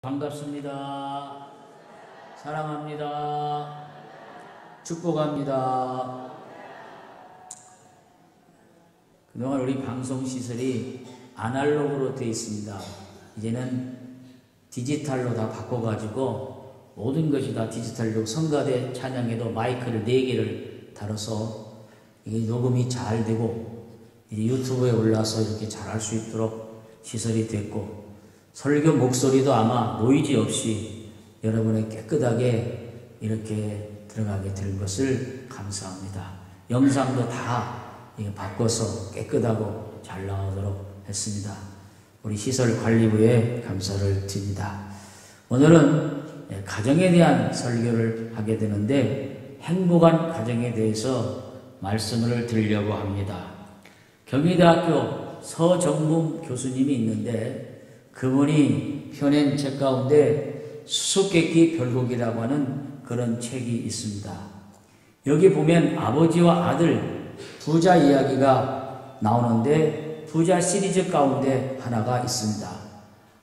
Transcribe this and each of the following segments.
반갑습니다. 사랑합니다. 축복합니다. 그동안 우리 방송시설이 아날로그로 되어 있습니다. 이제는 디지털로 다 바꿔가지고 모든 것이 다 디지털로, 성가대 찬양에도 마이크를 4개를 달아서 이게 녹음이 잘 되고 이제 유튜브에 올라서 이렇게 잘 할 수 있도록 시설이 됐고, 설교 목소리도 아마 노이즈 없이 여러분의 깨끗하게 이렇게 들어가게 될 것을 감사합니다. 영상도 다 바꿔서 깨끗하고 잘 나오도록 했습니다. 우리 시설관리부에 감사를 드립니다. 오늘은 가정에 대한 설교를 하게 되는데, 행복한 가정에 대해서 말씀을 드리려고 합니다. 경희대학교 서정문 교수님이 있는데, 그분이 펴낸 책 가운데 수수께끼 별곡이라고 하는 그런 책이 있습니다. 여기 보면 아버지와 아들 부자 이야기가 나오는데, 부자 시리즈 가운데 하나가 있습니다.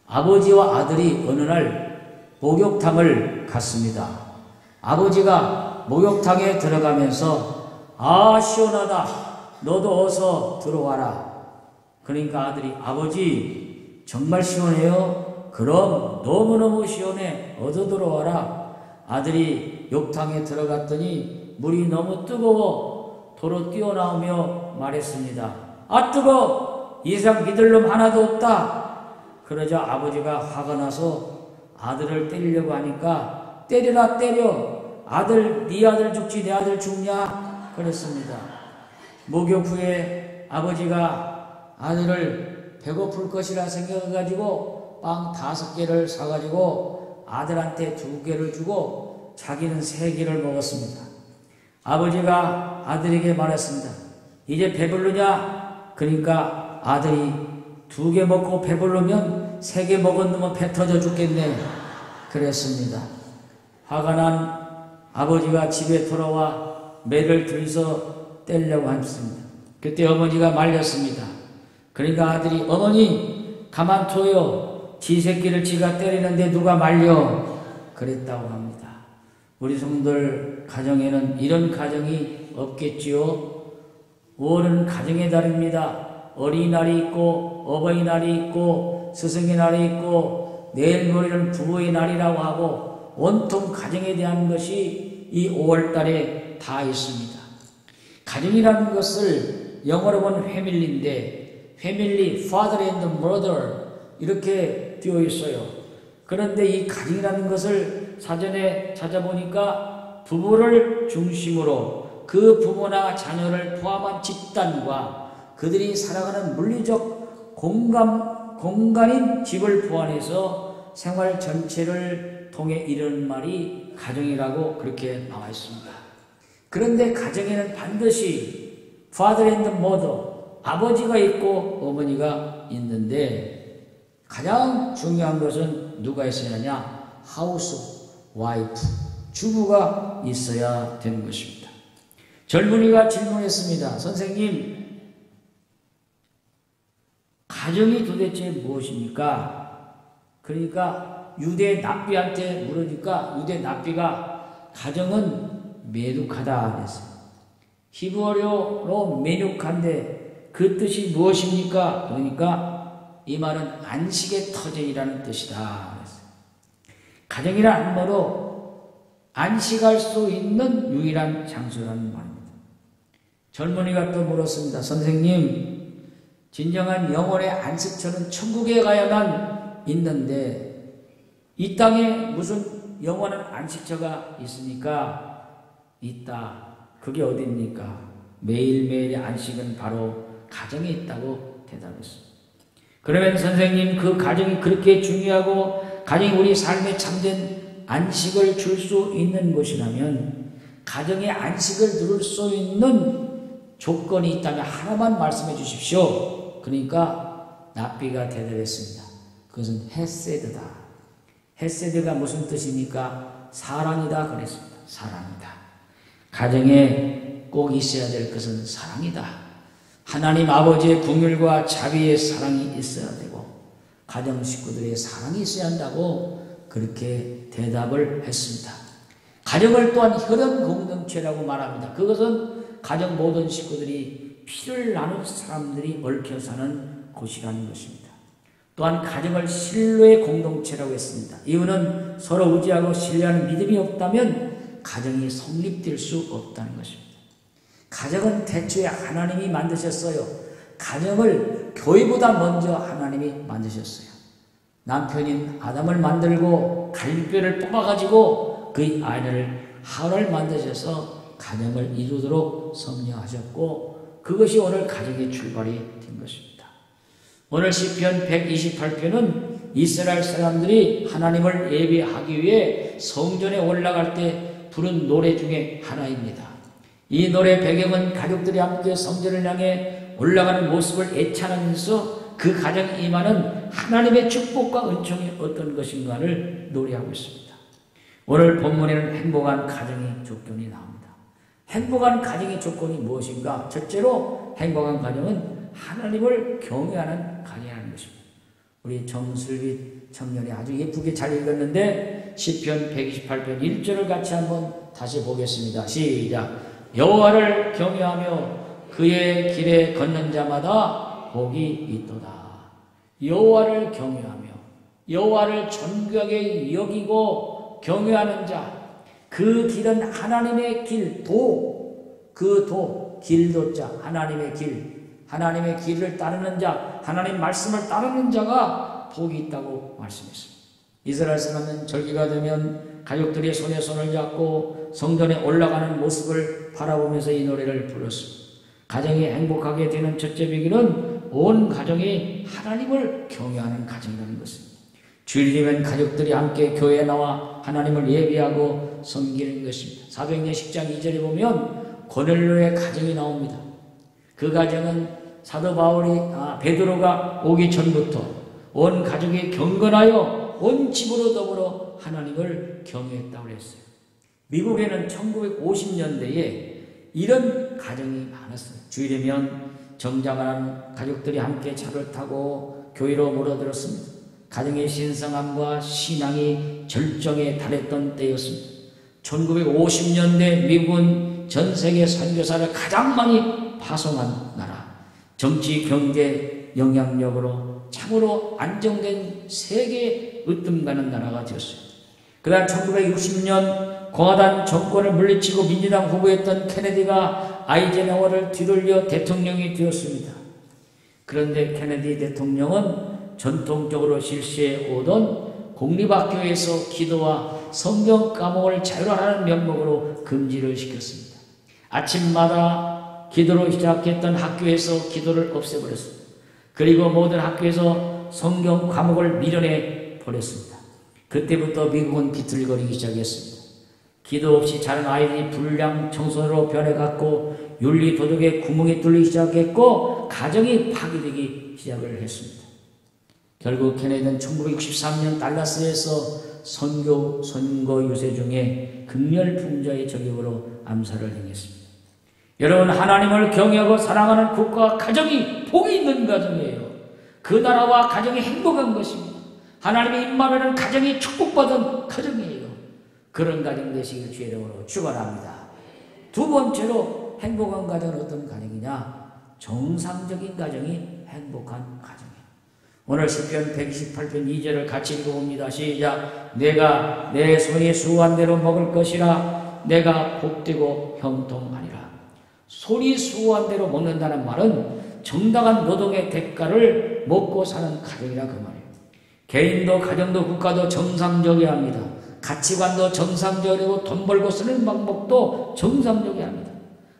아버지와 아들이 어느 날 목욕탕을 갔습니다. 아버지가 목욕탕에 들어가면서 "아, 시원하다. 너도 어서 들어와라." 그러니까 아들이 "아버지, 정말 시원해요? 그럼 너무너무 시원해. 어서 들어와라." 아들이 욕탕에 들어갔더니 물이 너무 뜨거워 도로 뛰어나오며 말했습니다. "아, 뜨거워. 이상 믿을 놈 하나도 없다." 그러자 아버지가 화가 나서 아들을 때리려고 하니까 "때려라, 때려. 아들, 네 아들 죽지 내 아들 죽냐?" 그랬습니다. 목욕 후에 아버지가 아들을 배고플 것이라 생각해가지고 빵 5개를 사가지고 아들한테 2개를 주고 자기는 3개를 먹었습니다. 아버지가 아들에게 말했습니다. "이제 배부르냐?" 그러니까 아들이 2개 먹고 배부르면 3개 먹은 놈은 배 터져 죽겠네. 그랬습니다. 화가 난 아버지가 집에 돌아와 매를 들서 떼려고 했습니다. 그때 어머니가 말렸습니다. 그러니까 아들이 "어머니, 가만둬요. 지 새끼를 지가 때리는데 누가 말려." 그랬다고 합니다. 우리 성도들 가정에는 이런 가정이 없겠지요. 5월은 가정의 달입니다. 어린이날이 있고 어버이날이 있고 스승의 날이 있고 내일 모레는 부부의 날이라고 하고 온통 가정에 대한 것이 이 5월달에 다 있습니다. 가정이라는 것을 영어로 보면 패밀리인데, 패밀리, father and mother 이렇게 되어 있어요. 그런데 이 가정이라는 것을 사전에 찾아보니까 부부를 중심으로 그 부모나 자녀를 포함한 집단과 그들이 살아가는 물리적 공간인 집을 포함해서 생활 전체를 통해 이르는 말이 가정이라고 그렇게 나와 있습니다. 그런데 가정에는 반드시 father and mother, 아버지가 있고 어머니가 있는데, 가장 중요한 것은 누가 있어야 하냐? 하우스 와이프, 주부가 있어야 되는 것입니다. 젊은이가 질문했습니다. "선생님, 가정이 도대체 무엇입니까?" 그러니까 유대 납비한테 물으니까 유대 납비가 "가정은 메누카다" 그랬어요. 히브리어로 메누카인데 그 뜻이 무엇입니까? 그러니까 이 말은 안식의 터전이라는 뜻이다. 그랬어요. 가정이란 말로 안식할 수 있는 유일한 장소라는 말입니다. 젊은이가 또 물었습니다. "선생님, 진정한 영혼의 안식처는 천국에 가야만 있는데 이 땅에 무슨 영원한 안식처가 있습니까?" "있다. 그게 어디입니까?" "매일매일의 안식은 바로 가정에 있다고 대답했습니다. 그러면 선생님, 그 가정이 그렇게 중요하고 가정이 우리 삶에 참된 안식을 줄 수 있는 곳이라면 가정의 안식을 누릴 수 있는 조건이 있다면 하나만 말씀해 주십시오. 그러니까 납비가 대답했습니다. 그것은 헤세드다. 헤세드가 무슨 뜻입니까? 사랑이다 그랬습니다. 사랑이다. 가정에 꼭 있어야 될 것은 사랑이다. 하나님 아버지의 긍휼과 자비의 사랑이 있어야 되고 가정 식구들의 사랑이 있어야 한다고 그렇게 대답을 했습니다. 가정을 또한 혈연 공동체라고 말합니다. 그것은 가정 모든 식구들이 피를 나눈 사람들이 얽혀 사는 곳이라는 것입니다. 또한 가정을 신뢰의 공동체라고 했습니다. 이유는 서로 의지하고 신뢰하는 믿음이 없다면 가정이 성립될 수 없다는 것입니다. 가정은 대초에 하나님이 만드셨어요. 가정을 교회보다 먼저 하나님이 만드셨어요. 남편인 아담을 만들고 갈비뼈를 뽑아가지고 그의 아내를 하와를 만드셔서 가정을 이루도록 섭리하셨고 그것이 오늘 가정의 출발이 된 것입니다. 오늘 시편 128편은 이스라엘 사람들이 하나님을 예배하기 위해 성전에 올라갈 때 부른 노래 중에 하나입니다. 이 노래 배경은 가족들이 함께 성전을 향해 올라가는 모습을 애찬하면서 그 가정에 임하는 하나님의 축복과 은총이 어떤 것인가를 노래하고 있습니다. 오늘 본문에는 행복한 가정의 조건이 나옵니다. 행복한 가정의 조건이 무엇인가? 첫째로 행복한 가정은 하나님을 경외하는 가정이라는 것입니다. 우리 정슬빛 청년이 아주 예쁘게 잘 읽었는데 시편 128편 1절을 같이 한번 다시 보겠습니다. 시작. 여호와를 경외하며 그의 길에 걷는 자마다 복이 있도다. 여호와를 경외하며 여호와를 존귀하게 여기고 경외하는 자, 그 길은 하나님의 길, 길도자, 하나님의 길, 하나님의 길을 따르는 자, 하나님 말씀을 따르는 자가 복이 있다고 말씀했습니다. 이스라엘 사람은 절기가 되면 가족들이 손에 손을 잡고 성전에 올라가는 모습을 바라보면서 이 노래를 불렀습니다. 가정이 행복하게 되는 첫째 비결은 온 가정이 하나님을 경외하는 가정이라는 것입니다. 주일이면 가족들이 함께 교회에 나와 하나님을 예배하고 섬기는 것입니다. 사도행전 10장 2절에 보면 고넬료의 가정이 나옵니다. 그 가정은 사도 베드로가 오기 전부터 온 가족이 경건하여 온 집으로 더불어 하나님을 경외했다고 했어요. 미국에는 1950년대에 이런 가정이 많았어요. 주일이면 정장하는 가족들이 함께 차를 타고 교회로 몰아들었습니다. 가정의 신성함과 신앙이 절정에 달했던 때였습니다. 1950년대 미국은 전 세계 선교사를 가장 많이 파송한 나라, 정치, 경제 영향력으로 참으로 안정된 세계 으뜸가는 나라가 되었어요. 그다음 1960년 공화당 정권을 물리치고 민주당 후보였던 케네디가 아이젠하워를 뒤돌려 대통령이 되었습니다. 그런데 케네디 대통령은 전통적으로 실시해 오던 공립학교에서 기도와 성경 과목을 자율화하는 명목으로 금지를 시켰습니다. 아침마다 기도로 시작했던 학교에서 기도를 없애버렸습니다. 그리고 모든 학교에서 성경 과목을 밀어내 버렸습니다. 그때부터 미국은 비틀거리기 시작했습니다. 기도 없이 자란 아이들이 불량 청소년으로 변해갔고 윤리도덕의 구멍이 뚫리기 시작했고 가정이 파괴되기 시작을 했습니다. 결국 케네디는 1963년 달라스에서 선거 유세 중에 극렬풍자의 저격으로 암살을 행했습니다. 여러분, 하나님을 경외하고 사랑하는 국가와 가정이 복이 있는 가정이에요. 그 나라와 가정이 행복한 것입니다. 하나님의 임마누엘은 가정이 축복받은 가정이에요. 그런 가정 되시길 주의 이름으로 축원합니다. 두 번째로 행복한 가정은 어떤 가정이냐? 정상적인 가정이 행복한 가정이에요. 오늘 시편 128편 2절을 같이 읽어봅니다. 시작. 내가 내 손이 수고한 대로 먹을 것이라 내가 복되고 형통하리라. 손이 수고한 대로 먹는다는 말은 정당한 노동의 대가를 먹고 사는 가정이라 그 말이에요. 개인도 가정도 국가도 정상적이어야 합니다. 가치관도 정상적이고 돈 벌고 쓰는 방법도 정상적이어야 합니다.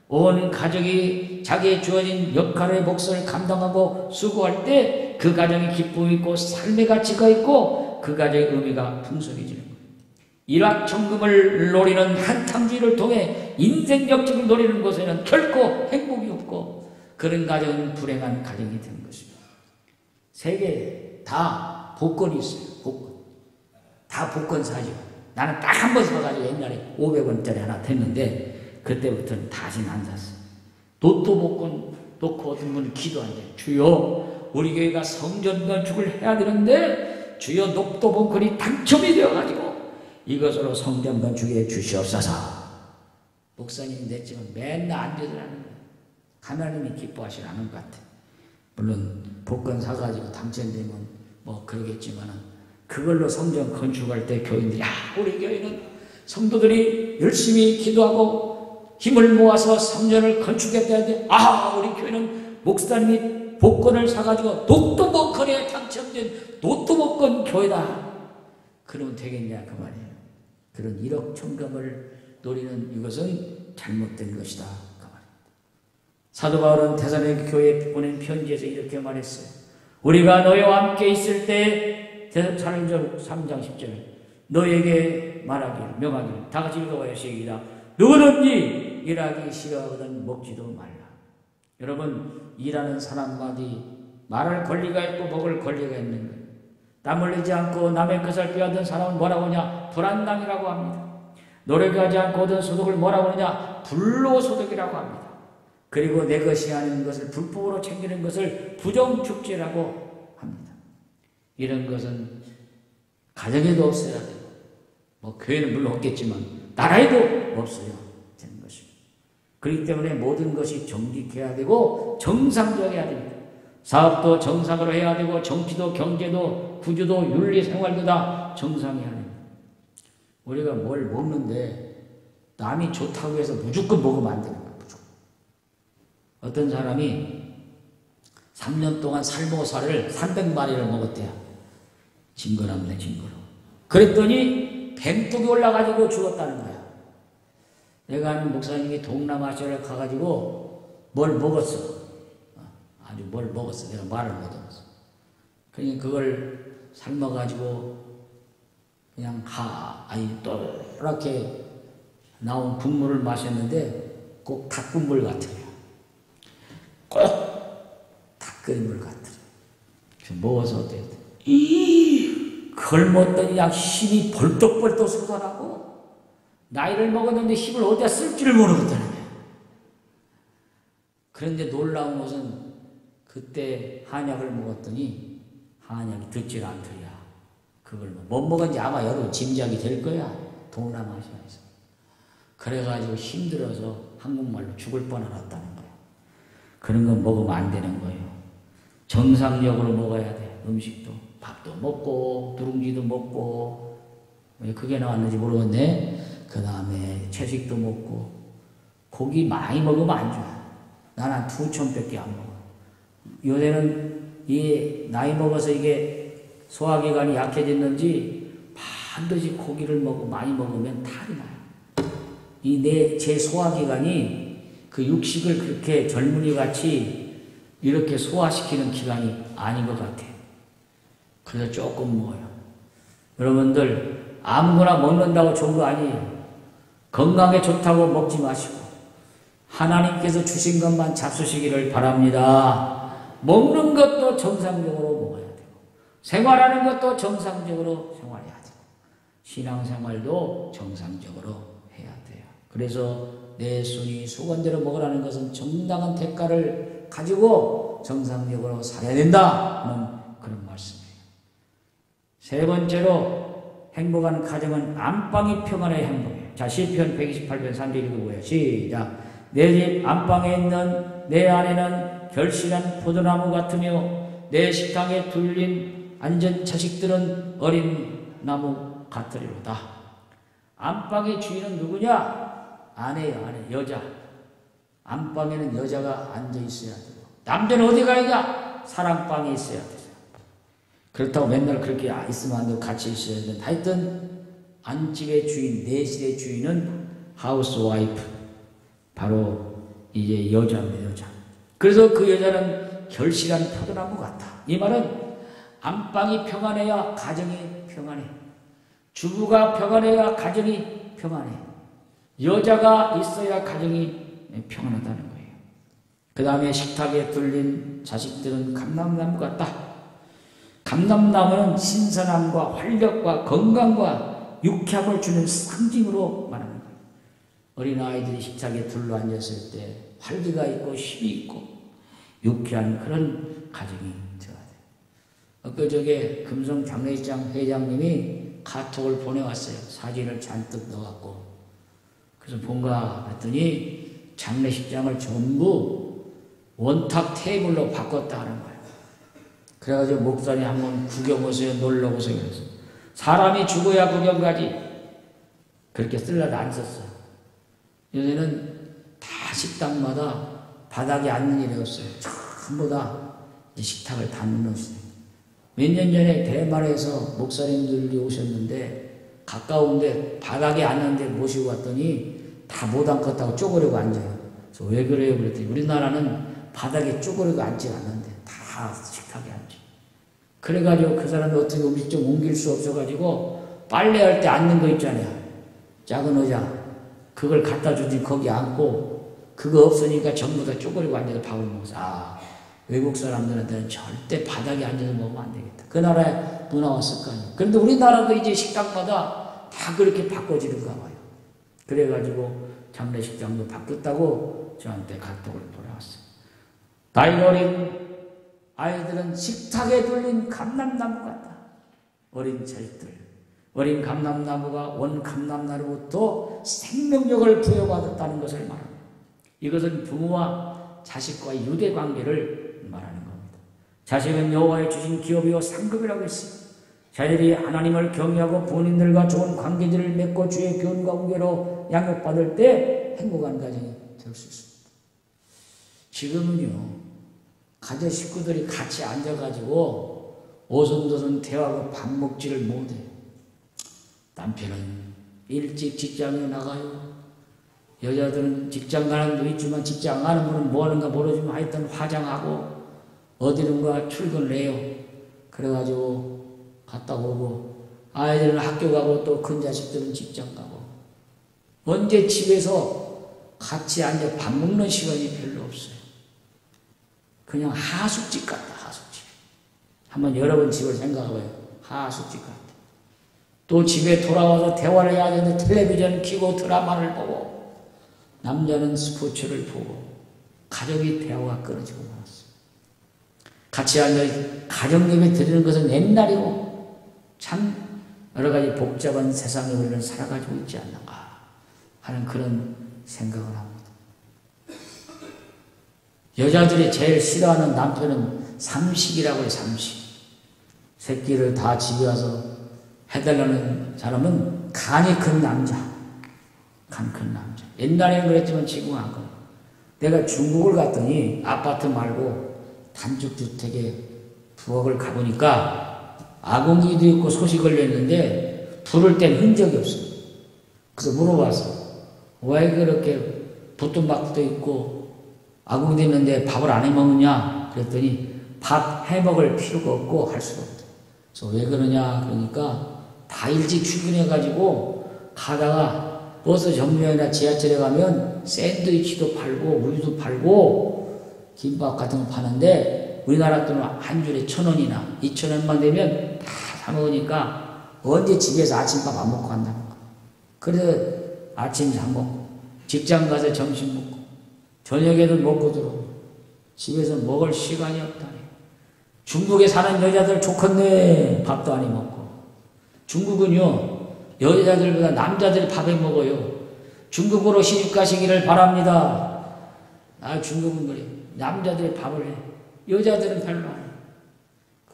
온 가족이 자기의 주어진 역할의 몫을 감당하고 수고할 때 그 가정이 기쁨이 있고 삶의 가치가 있고 그 가정의 의미가 풍성해지는 거예요. 일확천금을 노리는 한탕주의를 통해 인생 역적을 노리는 곳에는 결코 행복이 없고 그런 가정은 불행한 가정이 되는 것입니다. 세계에 다 복권이 있어요. 복권. 다 복권사죠. 나는 딱 한 번 사가지고 옛날에 500원짜리 하나 됐는데 그때부터는 다시는 안 샀어요. 로또 복권 놓고 어떤 분은 기도한대요. 주여, 우리 교회가 성전 건축을 해야 되는데 주여 녹도 봉헌이 당첨이 되어가지고 이것으로 성전 건축에 주시옵소서. 목사님 됐지만 맨날 안 되더라는 거예요. 하나님이 기뻐하시라는 것 같아요. 물론 복권 사가지고 당첨되면 뭐 그러겠지만은 그걸로 성전 건축할 때 교인들이 우리 교회는 성도들이 열심히 기도하고 힘을 모아서 성전을 건축했다는데 우리 교회는 목사님이 복권을 사가지고 녹도 복권에 당첨된 녹도 복권 교회다. 그러면 되겠냐 그 말이에요. 그런 1억 천금을 노리는 이것은 잘못된 것이다 그 말입니다. 사도 바울은 데살로니가 교회에 보낸 편지에서 이렇게 말했어요. 우리가 너희와 함께 있을 때 데살로니가 3장 10절에 너에게 말하길 명하길 다 같이 읽어봐요. 시기다. 누구든지 일하기 싫어하거든 먹지도 말라. 여러분 일하는 사람마디 말할 권리가 있고 먹을 권리가 있는 거예요. 땀 흘리지 않고 남의 것을 빼앗은 사람은 뭐라고 하냐? 불안당이라고 합니다. 노력하지 않고 얻은 소득을 뭐라고 하느냐? 불로소득이라고 합니다. 그리고 내 것이 아닌 것을 불법으로 챙기는 것을 부정축제라고 합니다. 이런 것은 가정에도 없어야 되고 뭐 교회는 물론 없겠지만 나라에도 없어야 되는 것입니다. 그렇기 때문에 모든 것이 정직해야 되고 정상적이어야 됩니다. 사업도 정상으로 해야 되고 정치도 경제도 구조도 윤리 생활도 다 정상해야 됩니다. 우리가 뭘 먹는데 남이 좋다고 해서 무조건 먹으면 안 되는 거예요. 무조건. 어떤 사람이 3년 동안 살모사를 300마리를 먹었대요. 징그럽네 징그러. 그랬더니 뱀독이 올라가지고 죽었다는 거야. 내가 아는 목사님이 동남아시아를 가가지고 뭘 먹었어. 아주 뭘 먹었어. 내가 말을 못하겠어. 그러니까 그걸 삶아가지고 그냥 또렇게 나온 국물을 마셨는데 꼭 닭국물 같아요. 꼭 닭끓임물 같아요. 먹어서 어때요? 그걸 먹더니 그냥 힘이 벌떡벌떡 솟아나고 나이를 먹었는데 힘을 어디다 쓸지를 모르겠다는 거예요. 그런데 놀라운 것은 그때 한약을 먹었더니 한약이 듣질 않더라. 그걸 못 먹은지 아마 여러분 짐작이 될 거야. 동남아시아에서. 그래가지고 힘들어서 한국말로 죽을 뻔하았다는 거야. 그런 건 먹으면 안 되는 거예요. 정상적으로 먹어야 돼. 음식도. 밥도 먹고 누룽지도 먹고 왜 그게 나왔는지 모르겠네. 그 다음에 채식도 먹고 고기 많이 먹으면 안 좋아. 난 한 2,000밖에 안 먹어. 요새는 이 나이 먹어서 이게 소화기관이 약해졌는지 반드시 고기를 많이 먹으면 탈이 나요. 제 소화기관이 그 육식을 그렇게 젊은이 같이 이렇게 소화시키는 기관이 아닌 것 같아요. 그래서 조금 먹어요. 여러분들 아무거나 먹는다고 좋은 거 아니에요. 건강에 좋다고 먹지 마시고 하나님께서 주신 것만 잡수시기를 바랍니다. 먹는 것도 정상적으로 먹어야 되고 생활하는 것도 정상적으로 생활해야 되고 신앙생활도 정상적으로 해야 돼요. 그래서 내 손이 수건대로 먹으라는 것은 정당한 대가를 가지고 정상적으로 살아야 된다는 그런 말씀이에요. 세 번째로 행복한 가정은 안방이 평안의 행복이에요. 자, 시편 128편 3절 읽어보세요. 시작. 내 집 안방에 있는 내 아내는 결실한 포도나무 같으며 내 식탁에 둘린 앉은 자식들은 어린 나무 같으리로다. 안방의 주인은 누구냐? 아내예요, 아내, 여자. 안방에는 여자가 앉아 있어야 되고 남자는 어디 가야? 사랑방에 있어야 되죠. 그렇다고 맨날 그렇게 있으면 안 되고 같이 있어야 된다. 하여튼 안집의 주인, 내실의 주인은 하우스와이프, 바로 이제 여자입니다. 여자. 그래서 그 여자는 결실한 포도나무 같다. 이 말은 안방이 평안해야 가정이 평안해. 주부가 평안해야 가정이 평안해. 여자가 있어야 가정이 평안하다는 거예요. 그 다음에 식탁에 둘린 자식들은 감람나무 같다. 감람나무는 신선함과 활력과 건강과 유쾌함을 주는 상징으로 말하는 거예요. 어린아이들이 식탁에 둘러앉았을 때 활기가 있고 힘이 있고 유쾌한 그런 가정이 되어야 돼요. 엊그저께 금성 장례식장 회장님이 카톡을 보내왔어요. 사진을 잔뜩 넣어갖고. 그래서 본가 했더니 장례식장을 전부 원탁 테이블로 바꿨다 하는 거예요. 그래가지고 목사님 한번 구경 오세요, 놀러 오세요. 그래서 사람이 죽어야 구경 가지. 그렇게 쓸라도 안 썼어요. 요새는 다 식당마다 바닥에 앉는 일이 없어요. 전부 다 식탁을 닫는 몇 년 전에 대만에서 목사님들이 오셨는데 가까운데 바닥에 앉는데 모시고 왔더니 다 못 앉겠다고 쪼그리고 앉아요. 그래서 왜 그래요? 그랬더니 우리나라는 바닥에 쪼그리고 앉지 않는데 다 식탁에 앉아. 그래가지고 그 사람이 어떻게 음식 좀 옮길 수 없어가지고 빨래할 때 앉는 거 있잖아요. 작은 의자. 그걸 갖다 주지 거기 앉고 그거 없으니까 전부 다 쪼그리고 앉아서 밥을 먹어서 외국 사람들한테는 절대 바닥에 앉아서 먹으면 안 되겠다. 그 나라의 문화와 습관이에요. 그런데 우리나라도 이제 식당마다 다 그렇게 바꿔지는가 봐요. 그래가지고 장례식장도 바뀌었다고 저한테 카톡을 보내왔어요. 나이 어린 아이들은 식탁에 둘린 감람나무 같다. 어린 자식들. 어린 감람나무가 원 감람나무로부터 생명력을 부여받았다는 것을 말합니다. 이것은 부모와 자식과의 유대관계를 말하는 겁니다. 자식은 여호와의 주신 기업이요 상급이라고 했습니다. 자녀들이 하나님을 경외하고 부모님들과 좋은 관계들을 맺고 주의 교훈과 훈계로 양육받을 때 행복한 가정이 될 수 있습니다. 지금은요, 가족 식구들이 같이 앉아가지고 오손도손 대화하고 밥 먹지를 못해요. 남편은 일찍 직장에 나가요. 여자들은 직장 가는 분도 있지만 직장 가는 분은 뭐 하는가 모르지만 하여튼 화장하고 어디론가 출근을 해요. 그래가지고 갔다 오고 아이들은 학교 가고 또 큰 자식들은 직장 가고 언제 집에서 같이 앉아 밥 먹는 시간이 별로 없어요. 그냥 하숙집 같다. 하숙집. 한번 여러분 집을 생각해봐요. 하숙집 같다. 또 집에 돌아와서 대화를 해야 되는데 텔레비전 켜고 드라마를 보고 남자는 스포츠를 보고 가족이 대화가 끊어지고 말았어요. 같이 앉아 가정 예배 드리는 것은 옛날이고 참 여러 가지 복잡한 세상에 우리는 살아가지고 있지 않는가 하는 그런 생각을 합니다. 여자들이 제일 싫어하는 남편은 삼식이라고 해요. 삼식. 새끼를 다 집에 와서 해달라는 사람은 간이 큰 남자. 간 큰 남자. 옛날에는 그랬지만 지금은 안 그래요. 내가 중국을 갔더니 아파트 말고 단독주택에 부엌을 가보니까 아궁이도 있고 솥이 걸렸는데 불을 땐 흔적이 없어요. 그래서 물어봤어. 왜 그렇게 부뚜막도 있고 아궁이도 있는데 밥을 안 해먹느냐? 그랬더니 밥 해먹을 필요가 없고 할 수가 없다. 그래서 왜 그러냐? 그러니까 다 일찍 출근해가지고 가다가 버스 정류장이나 지하철에 가면 샌드위치도 팔고 우유도 팔고 김밥 같은 거 파는데 우리나라 돈은 한 줄에 1,000원이나 2,000원만 되면 다 사먹으니까 언제 집에서 아침밥 안 먹고 간다는 거야. 그래서 아침 사 먹고 직장 가서 점심 먹고 저녁에도 먹고 들어오고 집에서 먹을 시간이 없다니. 중국에 사는 여자들 좋겠네. 밥도 안 해 먹고. 중국은요 여자들보다 남자들이 밥을 먹어요. 중국으로 시집 가시기를 바랍니다. 중국은 그래. 남자들이 밥을 해. 여자들은 별로 안 해.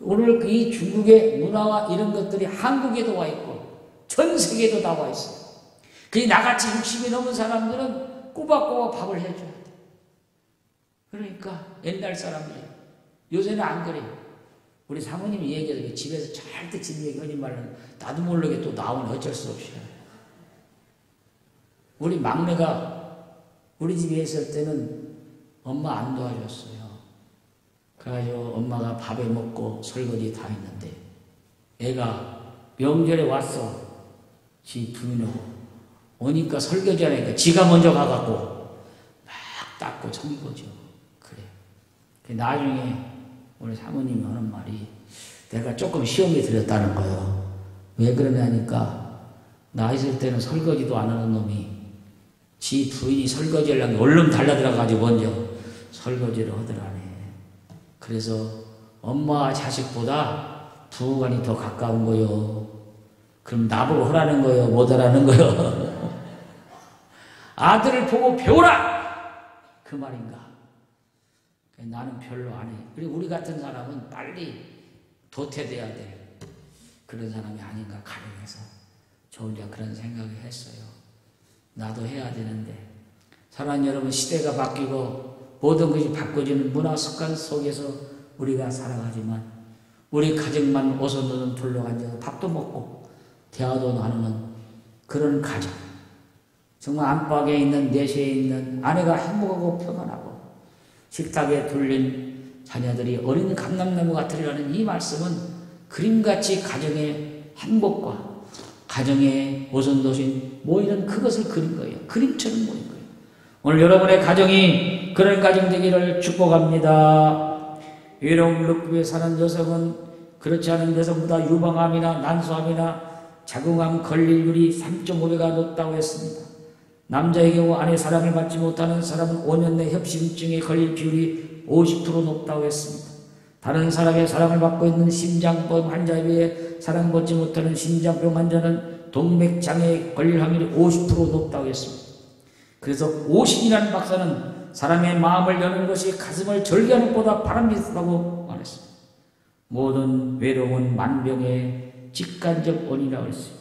오늘 이 중국의 문화와 이런 것들이 한국에도 와 있고 전 세계에도 다 와 있어요. 그 나같이 60이 넘은 사람들은 꼬박꼬박 밥을 해줘야 돼. 그러니까 옛날 사람들이 요새는 안 그래요. 우리 사모님이 얘기해서 집에서 절대 집 얘기 하지 말라는 나도 모르게 또 나오면 어쩔 수 없이. 우리 막내가 우리 집에 있을 때는 엄마 안 도와줬어요. 그래가지고 엄마가 밥에 먹고 설거지 다 했는데 애가 명절에 왔어. 지 부인하고 오니까 설거지 하니까 지가 먼저 가갖고 막 닦고 청거죠. 그래. 나중에 우리 사모님이 하는 말이 내가 조금 시험에 들었다는 거예요. 왜 그러냐니까 나 있을 때는 설거지도 안 하는 놈이 지 부인이 설거지 하려면 얼른 달라들어가지고 먼저 설거지를 하더라네. 그래서 엄마와 자식보다 부관이 더 가까운 거요. 그럼 나보고 하라는 거요, 못 하라는 거요. 아들을 보고 배우라! 그 말인가? 나는 별로 안 해. 그리고 우리 같은 사람은 빨리 도태돼야 될 그런 사람이 아닌가, 가정에서. 저 혼자 그런 생각을 했어요. 나도 해야 되는데. 사랑하는 여러분, 시대가 바뀌고 모든 것이 바꿔지는 문화 습관 속에서 우리가 살아가지만 우리 가정만 오손도손 둘러앉아서 밥도 먹고 대화도 나누는 그런 가정. 정말 안방에 있는 내시에 있는 아내가 행복하고 평안하고 식탁에 둘린 자녀들이 어린 감람나무 같으리라는 이 말씀은 그림같이 가정의 행복과 가정의 오손도손 모이는 그것을 그린 거예요. 그림처럼 모인 거예요. 오늘 여러분의 가정이 그런 가정 되기를 축복합니다. 외로움 룩급에 사는 여성은 그렇지 않은 여성보다 유방암이나 난소암이나 자궁암 걸릴률이 3.5배가 높다고 했습니다. 남자의 경우 아내 사랑을 받지 못하는 사람은 5년 내 협심증에 걸릴 비율이 50% 높다고 했습니다. 다른 사람의 사랑을 받고 있는 심장병 환자에 비해 사랑받지 못하는 심장병 환자는 동맥장애에 걸릴 확률이 50% 높다고 했습니다. 그래서 오신이라는 박사는 사람의 마음을 여는 것이 가슴을 절개하는 것보다 바람직하다고 말했습니다. 모든 외로움은 만병의 직간접 원인이라고 했어요.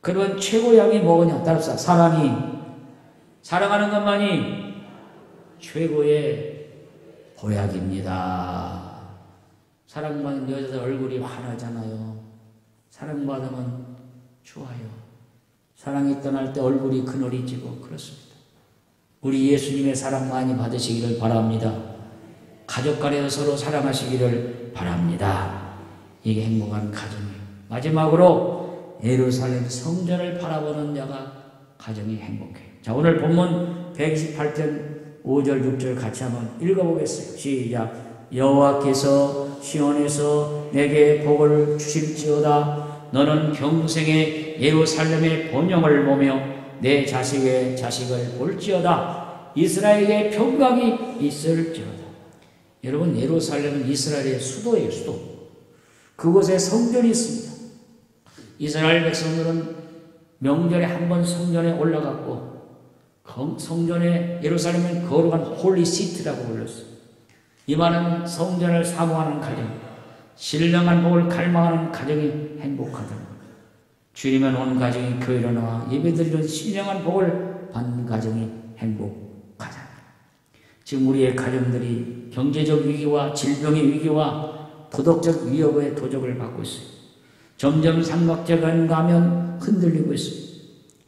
그러면 최고의 약이 뭐냐? 따라서 사랑이, 사랑하는 것만이 최고의 보약입니다. 사랑받는 여자들 얼굴이 환하잖아요. 사랑받으면 좋아요. 사랑이 떠날 때 얼굴이 그늘이지고 그렇습니다. 우리 예수님의 사랑 많이 받으시기를 바랍니다. 가족 간에서 서로 사랑하시기를 바랍니다. 이게 행복한 가정이에요. 마지막으로 예루살렘 성전을 바라보는 자가 가정이 행복해요. 자, 오늘 본문 128편 5절 6절 같이 한번 읽어보겠어요. 시작. 여호와께서 시온에서 내게 복을 주실지어다. 너는 평생에 예루살렘의 본영을 보며 내 자식의 자식을 볼지어다. 이스라엘에 평강이 있을지어다. 여러분, 예루살렘은 이스라엘의 수도예요. 수도. 그곳에 성전이 있습니다. 이스라엘 백성들은 명절에 한 번 성전에 올라갔고 성전에 예루살렘은 거룩한 홀리 시티라고 불렀어요. 이 말은 성전을 사모하는 가정, 신령한 복을 갈망하는 가정이 행복하다는 거예요. 주님은 온 가정이 교회로 나와 예배드리는 신령한 복을 받는 가정이 행복하다. 지금 우리의 가정들이 경제적 위기와 질병의 위기와 도덕적 위협의 도적을 받고 있어요. 점점 삼각대가 가면 흔들리고 있습니다.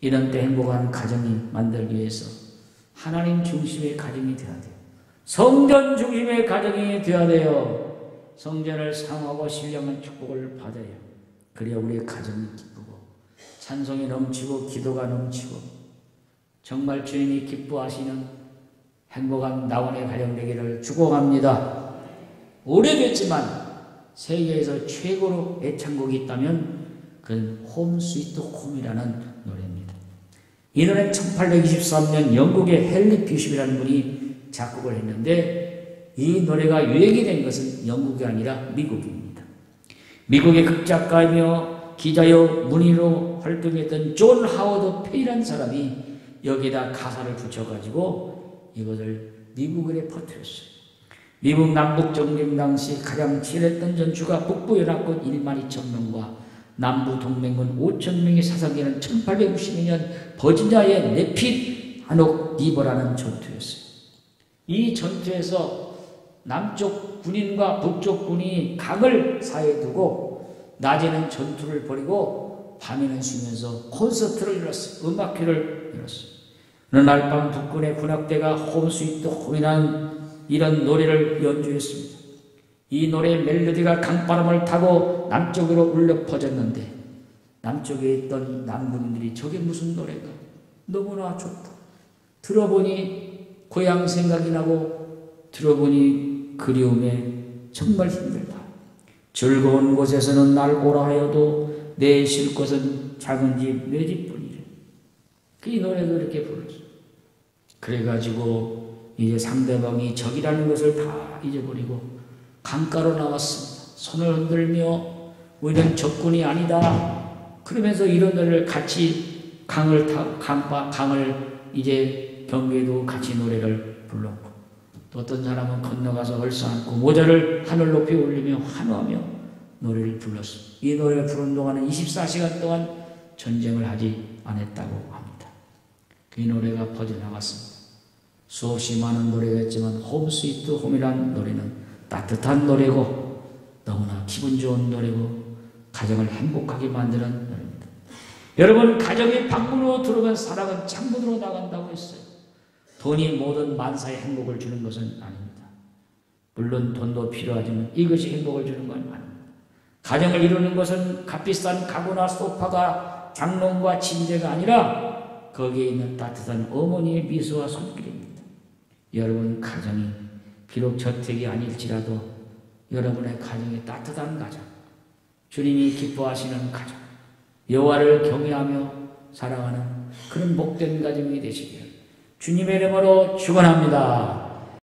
이런 때 행복한 가정이 만들기 위해서 하나님 중심의 가정이 되어야 돼요. 성전 중심의 가정이 되어야 돼요. 성전을 사모하고 신령한 축복을 받아요. 그래야 우리의 가정이 기쁘고 찬송이 넘치고 기도가 넘치고 정말 주님이 기뻐하시는 행복한 나원의 가정 되기를 축복합니다. 오래됐지만 세계에서 최고로 애창곡이 있다면 그건 홈 스위트 홈이라는 노래입니다. 이 노래는 1823년 영국의 헨리 비숍이라는 분이 작곡을 했는데 이 노래가 유행이 된 것은 영국이 아니라 미국입니다. 미국의 극작가이며 기자요 문의로 활동했던 존 하워드 페이라는 사람이 여기다 가사를 붙여가지고 이것을 미국에 퍼뜨렸어요. 미국 남북전쟁 당시 가장 치열했던 전투가 북부 연합군 1만 2천 명과 남부 동맹군 5천 명이 사상되는 1892년 버지니아의 네핏 한옥 리버라는 전투였어요. 이 전투에서 남쪽 군인과 북쪽 군인이 각을 사이에 두고 낮에는 전투를 벌이고 밤에는 쉬면서 콘서트를 열었어요. 음악회를 열었어요. 어느 날 밤 북군의 군악대가 홈 스위트 홈이라는 이런 노래를 연주했습니다. 이 노래의 멜로디가 강바람을 타고 남쪽으로 울려 퍼졌는데 남쪽에 있던 남군인들이 저게 무슨 노래가 너무나 좋다. 들어보니 고향 생각이 나고 들어보니 그리움에 정말 힘들다. 즐거운 곳에서는 날 오라 하여도 내 쉴 곳은 작은 집 내 집뿐이래. 이 노래도 이렇게 불렀어요. 그래가지고 이제 상대방이 적이라는 것을 다 잊어버리고 강가로 나왔습니다. 손을 흔들며 우리는 적군이 아니다. 그러면서 이런 노래를 같이 강을 이제 경계도 같이 노래를 불렀고, 또 어떤 사람은 건너가서 얼싸안고 모자를 하늘 높이 올리며 환호하며 노래를 불렀습니다. 이 노래를 부른 동안은 24시간 동안 전쟁을 하지 않았다고 합니다. 이 노래가 퍼져나갔습니다. 수없이 많은 노래가 있지만 홈 스위트 홈이라는 노래는 따뜻한 노래고 너무나 기분 좋은 노래고 가정을 행복하게 만드는 노래입니다. 여러분, 가정의 방문으로 들어간 사랑은 창문으로 나간다고 했어요. 돈이 모든 만사의 행복을 주는 것은 아닙니다. 물론 돈도 필요하지만 이것이 행복을 주는 건 아닙니다. 가정을 이루는 것은 값비싼 가구나 소파가 장롱과 침대가 아니라 거기에 있는 따뜻한 어머니의 미소와 손길입니다. 여러분 가정이 비록 저택이 아닐지라도 여러분의 가정이 따뜻한 가정, 주님이 기뻐하시는 가정, 여호와를 경외하며 살아가는 그런 복된 가정이 되시길 주님의 이름으로 축원합니다.